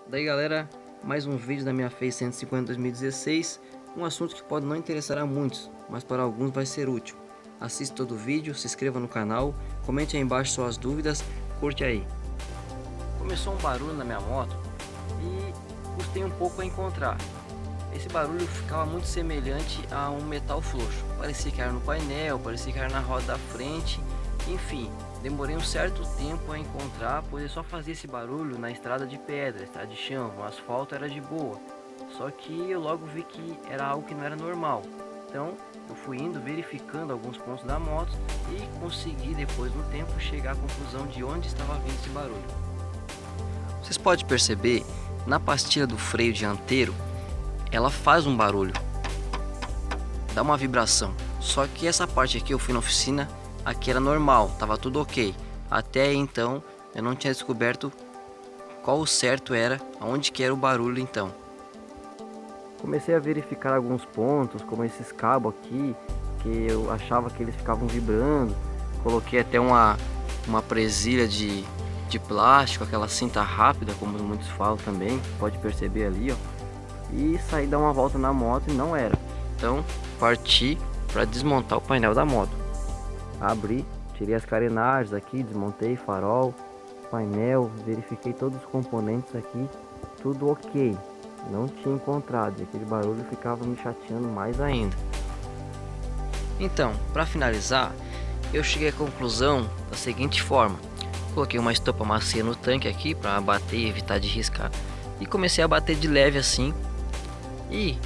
Daí galera, mais um vídeo da minha FEI 150 2016. Um assunto que pode não interessar a muitos, mas para alguns vai ser útil. Assista todo o vídeo, se inscreva no canal, comente aí embaixo suas dúvidas, curte aí. Começou um barulho na minha moto e custei um pouco a encontrar. Esse barulho ficava muito semelhante a um metal frouxo. Parecia que era no painel, parecia que era na roda da frente, enfim. Demorei um certo tempo a encontrar, pois eu só fazia esse barulho na estrada de pedra, estrada de chão, no asfalto era de boa. Só que eu logo vi que era algo que não era normal. Então eu fui indo, verificando alguns pontos da moto e consegui depois no tempo chegar à conclusão de onde estava vindo esse barulho. Vocês podem perceber, na pastilha do freio dianteiro, ela faz um barulho, dá uma vibração. Só que essa parte aqui eu fui na oficina, aqui era normal, tava tudo ok. Até então eu não tinha descoberto qual o certo era, aonde que era o barulho então. Comecei a verificar alguns pontos, como esses cabos aqui, que eu achava que eles ficavam vibrando. Coloquei até uma presilha de plástico, aquela cinta rápida, como muitos falam também, pode perceber ali, ó. E saí dar uma volta na moto e não era. Então parti para desmontar o painel da moto. Abri, tirei as carenagens aqui, desmontei farol, painel, verifiquei todos os componentes aqui, tudo ok. Não tinha encontrado, e aquele barulho ficava me chateando mais ainda. Então, para finalizar, eu cheguei à conclusão da seguinte forma: coloquei uma estopa macia no tanque aqui para bater e evitar de riscar, e comecei a bater de leve assim, e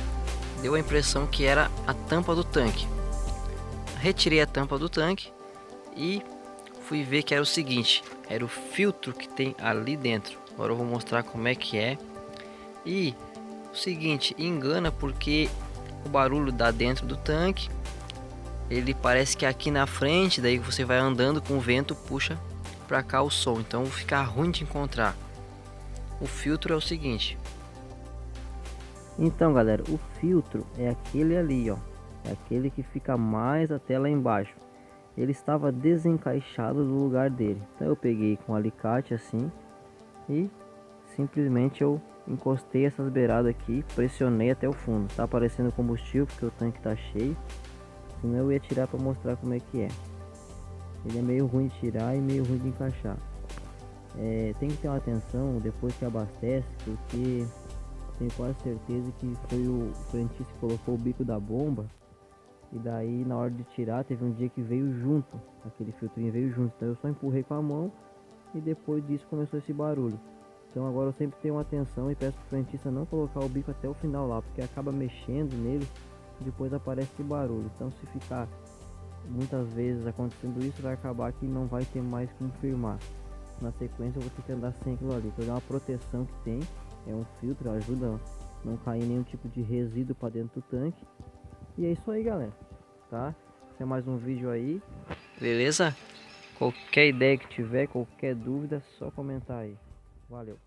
deu a impressão que era a tampa do tanque. Retirei a tampa do tanque e fui ver que era o seguinte, era o filtro que tem ali dentro. Agora eu vou mostrar como é que é. E o seguinte, engana porque o barulho dá dentro do tanque, ele parece que é aqui na frente, daí você vai andando com o vento, puxa para cá o som, então fica ruim de encontrar. O filtro é o seguinte. Então galera, o filtro é aquele ali, ó, é aquele que fica mais até lá embaixo. Ele estava desencaixado do lugar dele, então eu peguei com um alicate assim e simplesmente eu encostei essas beiradas aqui, pressionei até o fundo. Tá aparecendo combustível porque o tanque tá cheio, senão eu ia tirar para mostrar como é que é. Ele é meio ruim de tirar e meio ruim de encaixar. Tem que ter uma atenção depois que abastece, porque tenho quase certeza que foi o frentista que colocou o bico da bomba, e daí na hora de tirar teve um dia que veio junto, aquele filtrinho veio junto, então eu só empurrei com a mão e depois disso começou esse barulho. Então agora eu sempre tenho atenção e peço pro frentista não colocar o bico até o final lá, porque acaba mexendo nele e depois aparece esse barulho. Então se ficar muitas vezes acontecendo isso, vai acabar que não vai ter mais como firmar. Na sequência eu vou ter que andar sem aquilo ali, então é uma proteção que tem. É um filtro, ajuda a não cair nenhum tipo de resíduo para dentro do tanque. E é isso aí galera, tá? Esse é mais um vídeo aí, beleza? Qualquer ideia que tiver, qualquer dúvida, só comentar aí. Valeu!